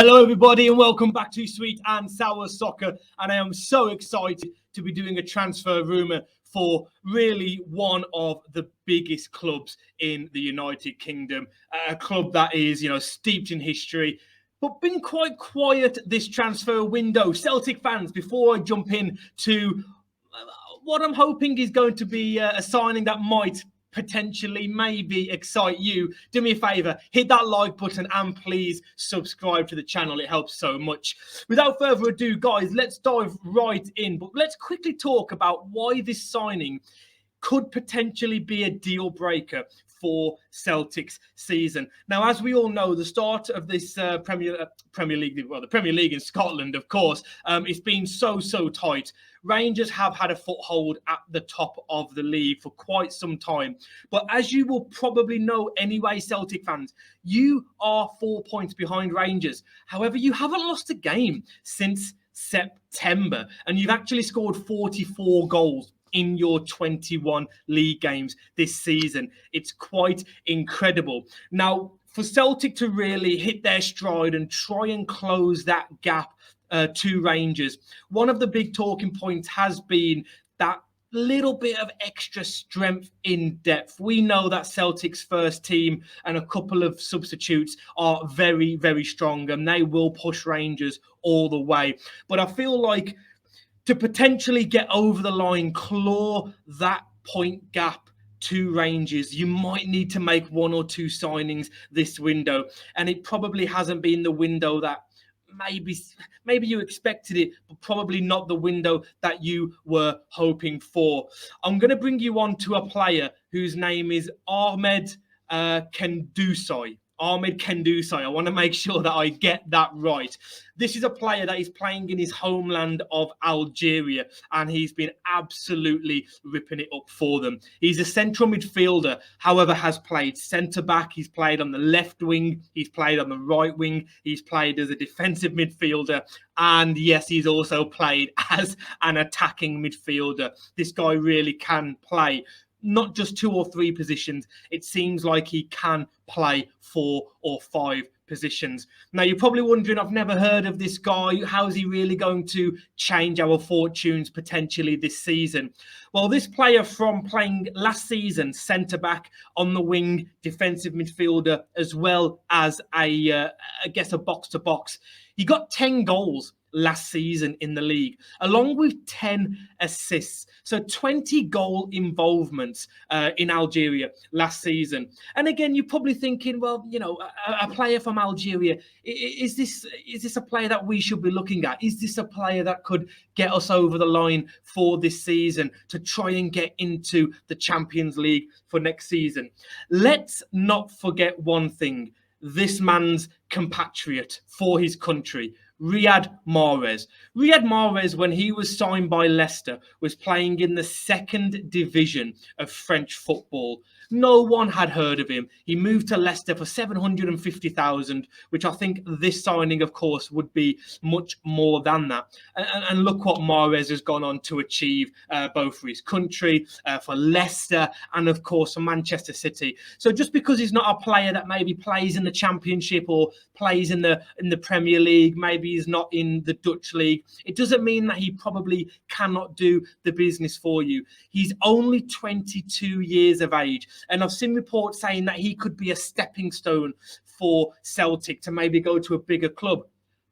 Hello, everybody, and welcome back to Sweet and Sour Soccer. And I am so excited to be doing a transfer rumour for really one of the biggest clubs in the United Kingdom. A club that is, steeped in history, but been quite quiet this transfer window. Celtic fans, before I jump in to what I'm hoping is going to be a signing that might potentially maybe excite you, do me a favor, hit that like button and please subscribe to the channel. It helps so much. Without further ado, guys, let's dive right in. But let's quickly talk about why this signing could potentially be a deal breaker for Celtic's season. Now, as we all know, the start of this Premier League, well, the Premier League in Scotland, of course, it's been so tight. Rangers have had a foothold at the top of the league for quite some time. But as you will probably know anyway, Celtic fans, you are 4 points behind Rangers. However, you haven't lost a game since September, and you've actually scored 44 goals in your 21 league games this season. It's quite incredible. Now, for Celtic to really hit their stride and try and close that gap to Rangers, one of the big talking points has been that little bit of extra strength in depth. We know that Celtic's first team and a couple of substitutes are very strong, and they will push Rangers all the way. But I feel like to potentially get over the line, claw that point gap to Rangers, you might need to make one or two signings this window. And it probably hasn't been the window that maybe you expected it, but probably not the window that you were hoping for. I'm going to bring you on to a player whose name is Ahmed Kendouci. Ahmed Kendouci. I want to make sure that I get that right. This is a player that is playing in his homeland of Algeria, and he's been absolutely ripping it up for them. He's a central midfielder, however, has played centre-back. He's played on the left wing. He's played on the right wing. He's played as a defensive midfielder. And yes, he's also played as an attacking midfielder. This guy really can play not just 2 or 3 positions. It seems like he can play 4 or 5 positions. Now, you're probably wondering, I've never heard of this guy. How is he really going to change our fortunes potentially this season? Well, this player, from playing last season centre-back, on the wing, defensive midfielder, as well as a box-to-box, he got 10 goals last season in the league, along with 10 assists. So 20 goal involvements in Algeria last season. And again, you're probably thinking, well, a player from Algeria, is this a player that we should be looking at? Is this a player that could get us over the line for this season to try and get into the Champions League for next season? Let's not forget one thing. This man's compatriot for his country, Riyad Mahrez. Riyad Mahrez, when he was signed by Leicester, was playing in the 2nd division of French football. No one had heard of him. He moved to Leicester for 750,000, which I think this signing, of course, would be much more than that. And look what Mahrez has gone on to achieve, both for his country, for Leicester, and of course for Manchester City. So just because he's not a player that maybe plays in the Championship or plays in the Premier League, maybe he's not in the Dutch league, it doesn't mean that he probably cannot do the business for you. He's only 22 years of age. And I've seen reports saying that he could be a stepping stone for Celtic to maybe go to a bigger club.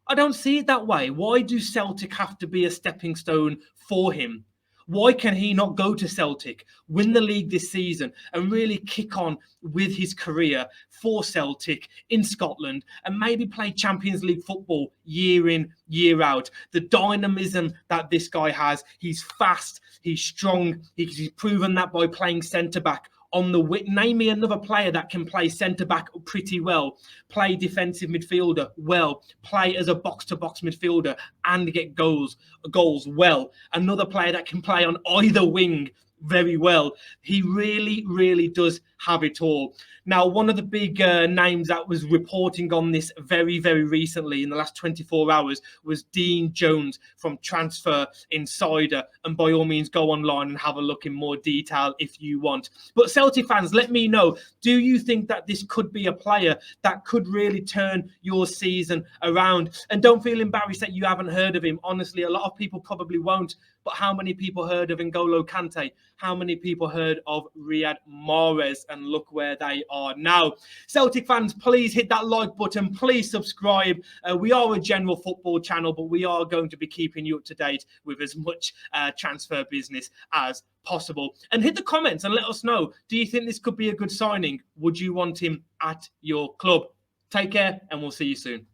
I don't see it that way. Why do Celtic have to be a stepping stone for him? Why can he not go to Celtic, win the league this season, and really kick on with his career for Celtic in Scotland and maybe play Champions League football year in, year out? The dynamism that this guy has, he's fast, he's strong, he's proven that by playing centre-back on the wing. Name me another player that can play centre-back pretty well, play defensive midfielder well, play as a box-to-box midfielder and get goals well. Another player that can play on either wing very well. He really, really does have it all. Now, one of the big names that was reporting on this very, very recently in the last 24 hours was Dean Jones from Transfer Insider. And by all means, go online and have a look in more detail if you want. But Celtic fans, let me know, do you think that this could be a player that could really turn your season around? And don't feel embarrassed that you haven't heard of him. Honestly, a lot of people probably won't. But how many people heard of N'Golo Kante? How many people heard of Riyad Mahrez? And look where they are now. Celtic fans, please hit that like button. Please subscribe. We are a general football channel, but we are going to be keeping you up to date with as much transfer business as possible. And hit the comments and let us know, do you think this could be a good signing? Would you want him at your club? Take care, and we'll see you soon.